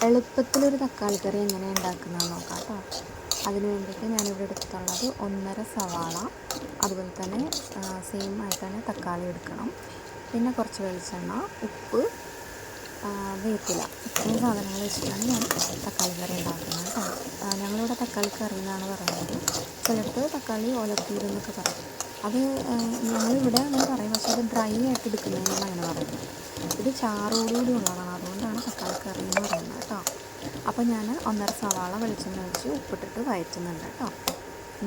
എളുപ്പത്തിലൊരു തക്കാളി കറി എങ്ങനെ ഉണ്ടാക്കുന്നതെന്ന് നോക്കാം കേട്ടോ. അതിന് വേണ്ടിയിട്ട് ഞാനിവിടെ എടുത്തിട്ടുള്ളത് 1.5 സവാള, അതുപോലെ തന്നെ സെയിം ആയിട്ട് തന്നെ തക്കാളി എടുക്കണം. പിന്നെ കുറച്ച് വെളിച്ചെണ്ണ, ഉപ്പ്, വേപ്പില, ഇത്രയും സാധനങ്ങൾ വെച്ചിട്ടാണ് ഞാൻ തക്കാളി കറി ഉണ്ടാക്കുന്നത് കേട്ടോ. ഞങ്ങളിവിടെ തക്കാളി കറി എന്നാണ് പറയുന്നത്. ചിലർക്ക് തക്കാളി ഒലത്തിയതെന്നൊക്കെ പറയും. അത് ഞങ്ങളിവിടെ അങ്ങനെ പറയും, പക്ഷേ അത് ഡ്രൈ ആയിട്ട് എടുക്കുന്നതിനാണ് അങ്ങനെ പറയുന്നത്. ഇത് ചാറോടുകൂടി ഉള്ളതാണ്, അതുകൊണ്ടാണ് തക്കാളി കറി എന്ന് പറയുന്നത് കേട്ടോ. അപ്പോൾ ഞാൻ 1.5 സവാള വെളിച്ചെണ്ണ ഒഴിച്ച് ഉപ്പിട്ടിട്ട് വഴറ്റുന്നുണ്ട് കേട്ടോ.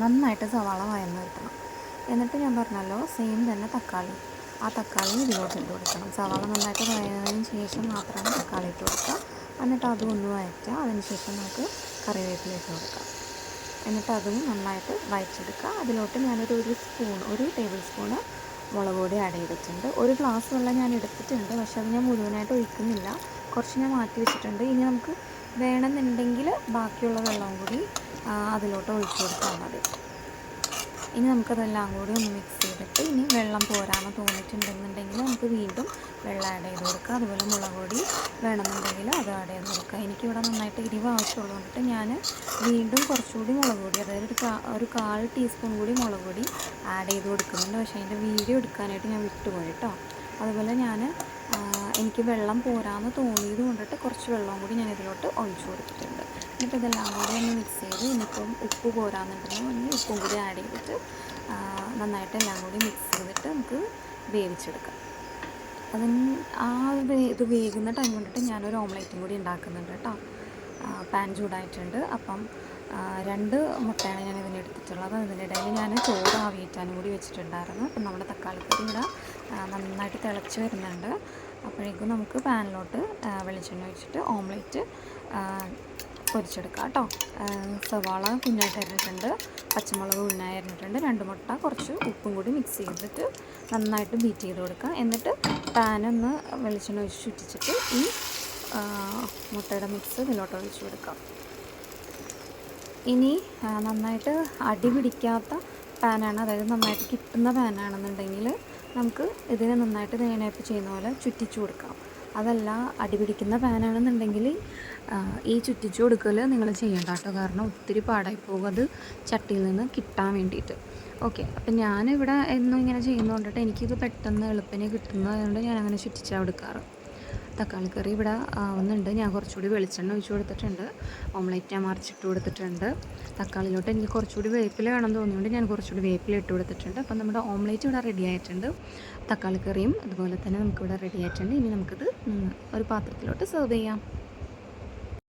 നന്നായിട്ട് സവാള വഴന്ന് കിട്ടണം. എന്നിട്ട് ഞാൻ പറഞ്ഞല്ലോ സെയിം തന്നെ തക്കാളി, ആ തക്കാളി ഇതിലോട്ട് ഇട്ട് കൊടുക്കണം. സവാള നന്നായിട്ട് വഴന്നതിന് ശേഷം മാത്രമാണ് തക്കാളി ഇട്ട് കൊടുക്കുക. എന്നിട്ട് അതും ഒന്ന് വഴറ്റുക. അതിന് ശേഷം നമുക്ക് കറിവേപ്പില ഇട്ട് കൊടുക്കാം. എന്നിട്ട് അതും നന്നായിട്ട് വഴച്ചെടുക്കുക. അതിലോട്ട് ഞാനൊരു ഒരു ടേബിൾ സ്പൂണ് മുളക് പൊടി ആഡ് ചെയ്തിട്ടുണ്ട്. ഒരു ഗ്ലാസ് വെള്ളം ഞാൻ എടുത്തിട്ടുണ്ട്, പക്ഷെ അത് ഞാൻ മുഴുവനായിട്ട് ഒഴിക്കുന്നില്ല, കുറച്ച് ഞാൻ മാറ്റി വെച്ചിട്ടുണ്ട്. ഇനി നമുക്ക് വേണമെന്നുണ്ടെങ്കിൽ ബാക്കിയുള്ള വെള്ളവും കൂടി അതിലോട്ട് ഒഴിച്ചു കൊടുത്താൽ മതി. ഇനി നമുക്കതെല്ലാം കൂടി ഒന്ന് മിക്സ് ചെയ്തിട്ട്, ഇനി വെള്ളം പോരാന്ന് തോന്നിയിട്ടുണ്ടെന്നുണ്ടെങ്കിൽ നമുക്ക് വീണ്ടും വെള്ളം ആഡ് ചെയ്ത് കൊടുക്കുക. അതുപോലെ മുളക് പൊടി വേണമെന്നുണ്ടെങ്കിൽ അത് ആഡ് ചെയ്ത് കൊടുക്കുക. എനിക്കിവിടെ നന്നായിട്ട് എരിവ് ആവശ്യമുള്ളതുകൊണ്ടിട്ട് ഞാൻ വീണ്ടും കുറച്ചുകൂടി മുളക് പൊടി, അതായത് ഒരു 1/4 ടീസ്പൂൺ കൂടി മുളക് പൊടി ആഡ് ചെയ്ത് കൊടുക്കുന്നുണ്ട്. പക്ഷേ അതിൻ്റെ വീഡിയോ എടുക്കാനായിട്ട് ഞാൻ വിട്ടുപോയി കേട്ടോ. അതുപോലെ എനിക്ക് വെള്ളം പോരാന്ന് തോന്നിയത് കൊണ്ടിട്ട് കുറച്ച് വെള്ളം കൂടി ഞാൻ ഇതിലോട്ട് ഒഴിച്ചു കൊടുത്തിട്ടുണ്ട്. എന്നിട്ട് ഇതെല്ലാം കൂടി ഒന്ന് മിക്സ് ചെയ്ത്, ഇനിയിപ്പം ഉപ്പ് പോരാന്നുണ്ടെങ്കിൽ ഉപ്പും കൂടി ആഡ് ചെയ്തിട്ട് നന്നായിട്ട് എല്ലാം കൂടി മിക്സ് ചെയ്തിട്ട് നമുക്ക് വേവിച്ചെടുക്കാം. ഇത് വേകുന്ന ടൈം കൊണ്ടിട്ട് ഞാനൊരു ഓംലേറ്റും കൂടി ഉണ്ടാക്കുന്നുണ്ട് കേട്ടോ. പാൻ ചൂടായിട്ടുണ്ട്. അപ്പം 2 മുട്ടയാണ് ഞാൻ ഇതിന് എടുത്തിട്ടുള്ളത്. അതിനിടയിൽ ഞാൻ ചോറ് ആവിയേറ്റാനും കൂടി വെച്ചിട്ടുണ്ടായിരുന്നു. അപ്പം നമ്മുടെ തക്കാളിക്കറി ഇവിടെ നന്നായിട്ട് തിളച്ച് വരുന്നുണ്ട്. അപ്പോഴേക്കും നമുക്ക് പാനിലോട്ട് വെളിച്ചെണ്ണ ഒഴിച്ചിട്ട് ഓംലേറ്റ് പൊരിച്ചെടുക്കാം കേട്ടോ. സവാള കുഞ്ഞായിട്ട് അരിഞ്ഞിട്ടുണ്ട്, പച്ചമുളക് കുഞ്ഞായി അരിഞ്ഞിട്ടുണ്ട്, 2 മുട്ട, കുറച്ച് ഉപ്പും കൂടി മിക്സ് ചെയ്തിട്ട് നന്നായിട്ട് ബീറ്റ് ചെയ്ത് കൊടുക്കുക. എന്നിട്ട് പാനൊന്ന് വെളിച്ചെണ്ണ ഒഴിച്ച് ചുറ്റിച്ചിട്ട് ഈ മുട്ടയുടെ മിക്സ് ഇതിലോട്ട് ഒഴിച്ച് കൊടുക്കാം. ഇനി നന്നായിട്ട് അടി പിടിക്കാത്ത പാനാണ്, അതായത് നന്നായിട്ട് കിട്ടുന്ന പാനാണെന്നുണ്ടെങ്കിൽ നമുക്ക് ഇതിനെ നന്നായിട്ട് നേനയപ്പ് ചെയ്യുന്ന പോലെ ചുറ്റിച്ചു കൊടുക്കാം. അതല്ല അടി പിടിക്കുന്ന പാനാണെന്നുണ്ടെങ്കിൽ ഈ ചുറ്റിച്ചു കൊടുക്കൽ നിങ്ങൾ ചെയ്യേണ്ട കേട്ടോ, കാരണം ഒത്തിരി പാടായി പോകും അത് ചട്ടിയിൽ നിന്ന് കിട്ടാൻ വേണ്ടിയിട്ട്. ഓക്കെ, അപ്പം ഞാനിവിടെ എന്നും ഇങ്ങനെ ചെയ്യുന്നതുകൊണ്ടിട്ട് എനിക്കിത് പെട്ടെന്ന് എളുപ്പത്തിന് കിട്ടുന്നതുകൊണ്ട് ഞാനങ്ങനെ ചുറ്റിച്ചാണ് എടുക്കാറ്. തക്കാളി കറി ഇവിടെ ആവുന്നുണ്ട്. ഞാൻ കുറച്ചുകൂടി വെളിച്ചെണ്ണ ഒഴിച്ച് കൊടുത്തിട്ടുണ്ട്, ഓംലേറ്റ് ഞാൻ മറിച്ചിട്ട് കൊടുത്തിട്ടുണ്ട്. തക്കാളിയിലോട്ട് എനിക്ക് കുറച്ചുകൂടി വേപ്പില വേണം തോന്നിയുകൊണ്ട് ഞാൻ കുറച്ചുകൂടി വേപ്പില ഇട്ട് കൊടുത്തിട്ടുണ്ട്. അപ്പം നമ്മുടെ ഓംലേറ്റ് ഇവിടെ റെഡി ആയിട്ടുണ്ട്. തക്കാളി കറിയും അതുപോലെ തന്നെ നമുക്കിവിടെ റെഡി ആയിട്ടുണ്ട്. ഇനി നമുക്കിത് ഒരു പാത്രത്തിലോട്ട് സെർവ് ചെയ്യാം.